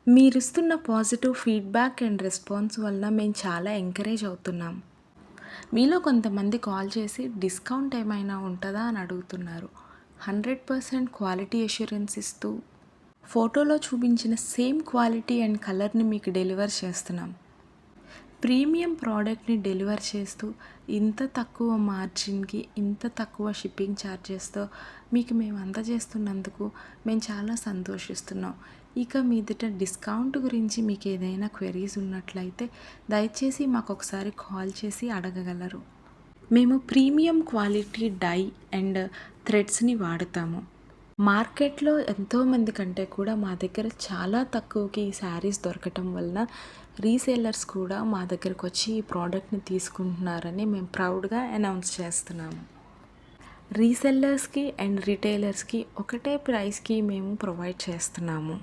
మీరిస్తున్న positive feedback and response వలన మేము చాలా ఎంకరేజ్ అవుతున్నాం. మీలో కొంతమంది కాల్ చేసి డిస్కౌంట్ ఏమైనా ఉంటదా అని అడుగుతున్నారు. 100% క్వాలిటీ అష్యూరెన్స్ ఇస్తూ, ఫోటోలో చూపించిన సేమ్ క్వాలిటీ అండ్ కలర్‌ని మీకు డెలివర్ చేస్తున్నాం. ప్రీమియం ప్రోడక్ట్‌ని డెలివర్ చేస్తూ, ఇంత తక్కువ మార్జిన్‌కి, ఇంత తక్కువ షిప్పింగ్ ఛార్జెస్‌తో మీకు మేము అందజేస్తున్నందుకు మేము చాలా సంతోషిస్తున్నాం. ఇక మీదట డిస్కౌంట్ గురించి మీకు ఏదైనా క్వెరీస్ ఉన్నట్లయితే దయచేసి మాకొకసారి కాల్ చేసి అడగగలరు. మేము ప్రీమియం క్వాలిటీ డై అండ్ థ్రెడ్స్‌ని వాడతాము. మార్కెట్‌లో ఎంతోమంది కంటే కూడా మా దగ్గర చాలా తక్కువకి ఈ శారీస్ దొరకటం వలన రీసేలర్స్ కూడా మా దగ్గరకొచ్చి ఈ ప్రోడక్ట్‌ని తీసుకుంటున్నారని మేము ప్రౌడ్‌గా అనౌన్స్ చేస్తున్నాము. రీసెల్లర్స్‌కి అండ్ రిటైలర్స్‌కి ఒకటే ప్రైస్‌కి మేము ప్రొవైడ్ చేస్తున్నాము.